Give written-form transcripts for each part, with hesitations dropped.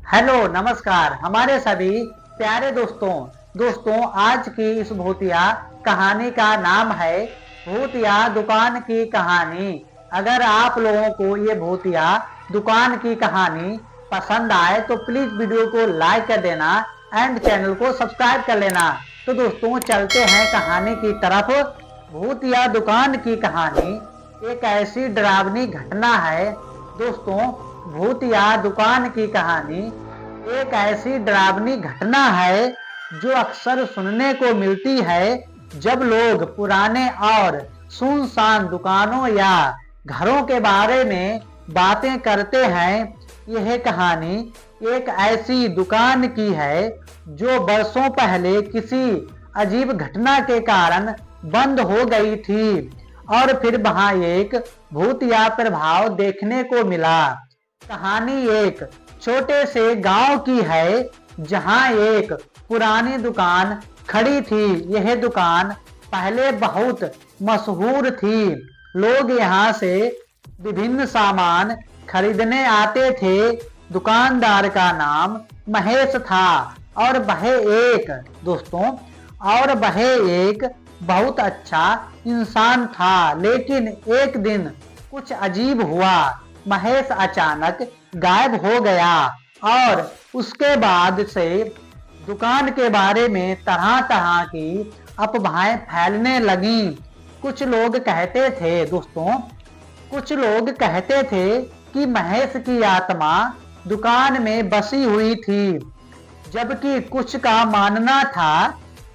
Hello नमस्कार हमारे सभी प्यारे दोस्तों आज की इस भूतिया कहानी का नाम है भूतिया दुकान की कहानी। अगर आप लोगों को ये भूतिया दुकान की कहानी पसंद आए तो प्लीज वीडियो को लाइक कर देना एंड चैनल को सब्सक्राइब कर लेना। तो दोस्तों चलते हैं कहानी की तरफ। भूतिया दुकान की कहानी एक ऐसी डरावनी घटना है दोस्तों। भूतिया दुकान की कहानी एक ऐसी डरावनी घटना है जो अक्सर सुनने को मिलती है जब लोग पुराने और सुनसान दुकानों या घरों के बारे में बातें करते हैं। यह कहानी एक ऐसी दुकान की है जो बरसों पहले किसी अजीब घटना के कारण बंद हो गई थी और फिर वहां एक भूतिया प्रभाव देखने को मिला। कहानी एक छोटे से गांव की है जहां एक पुरानी दुकान खड़ी थी। यह दुकान पहले बहुत मशहूर थी। लोग यहां से विभिन्न सामान खरीदने आते थे। दुकानदार का नाम महेश था और वह एक बहुत अच्छा इंसान था। लेकिन एक दिन कुछ अजीब हुआ। महेश अचानक गायब हो गया और उसके बाद से दुकान के बारे में तरह तरह की अफवाहें फैलने लगी। कुछ लोग कहते थे कि महेश की आत्मा दुकान में बसी हुई थी, जबकि कुछ का मानना था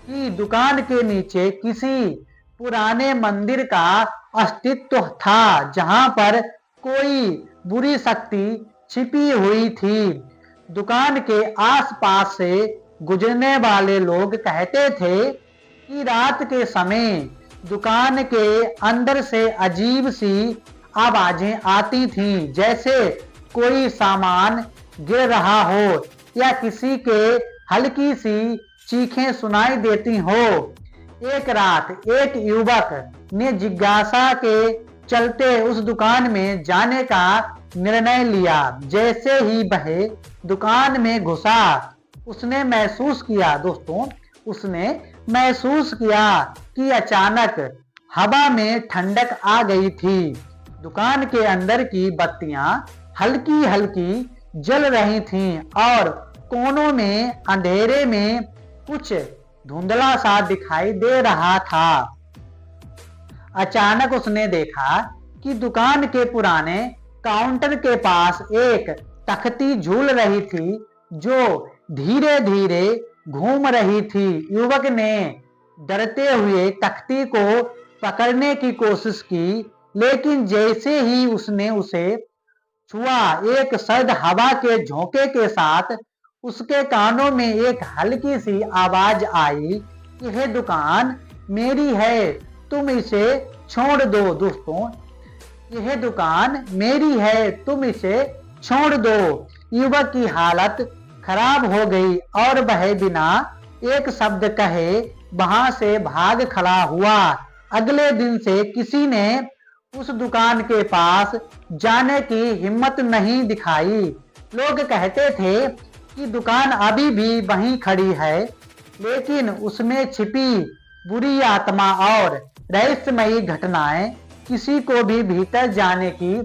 कि दुकान के नीचे किसी पुराने मंदिर का अस्तित्व था जहां पर कोई बुरी शक्ति छिपी हुई थी। दुकान के आसपास से गुजरने वाले लोग कहते थे कि रात के समय दुकान के अंदर से अजीब सी आवाजें आती थीं, जैसे कोई सामान गिर रहा हो या किसी के हल्की सी चीखें सुनाई देती हो। एक रात एक युवक ने जिज्ञासा के चलते उस दुकान में जाने का निर्णय लिया। जैसे ही वह दुकान में घुसा उसने महसूस किया कि अचानक हवा में ठंडक आ गई थी। दुकान के अंदर की बत्तियां हल्की हल्की जल रही थीं और कोनों में अंधेरे में कुछ धुंधला सा दिखाई दे रहा था। अचानक उसने देखा कि दुकान के पुराने काउंटर के पास एक तख्ती झूल रही थी जो धीरे धीरे घूम रही थी। युवक ने डरते हुए तख्ती को पकड़ने की कोशिश की, लेकिन जैसे ही उसने उसे छुआ एक सर्द हवा के झोंके के साथ उसके कानों में एक हल्की सी आवाज आई, यह दुकान मेरी है, तुम इसे छोड़ दो। दोस्तों यह दुकान मेरी है, तुम इसे छोड़ दो। युवक की हालत खराब हो गई और वह बिना एक शब्द कहे वहां से भाग खड़ा हुआ। अगले दिन से किसी ने उस दुकान के पास जाने की हिम्मत नहीं दिखाई। लोग कहते थे कि दुकान अभी भी वहीं खड़ी है, लेकिन उसमें छिपी बुरी आत्मा और रहस्यमयी घटनाएं किसी को भी भीतर जाने की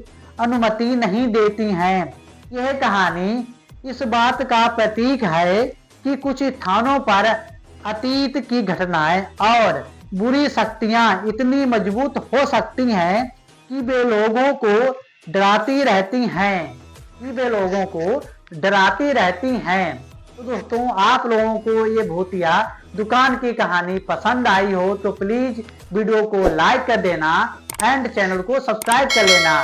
अनुमति नहीं देती हैं। यह कहानी इस बात का प्रतीक है कि कुछ स्थानों पर अतीत की घटनाएं और बुरी शक्तियां इतनी मजबूत हो सकती हैं कि वे लोगों को डराती रहती हैं। तो दोस्तों आप लोगों को ये भूतिया दुकान की कहानी पसंद आई हो तो प्लीज वीडियो को लाइक कर देना एंड चैनल को सब्सक्राइब कर लेना।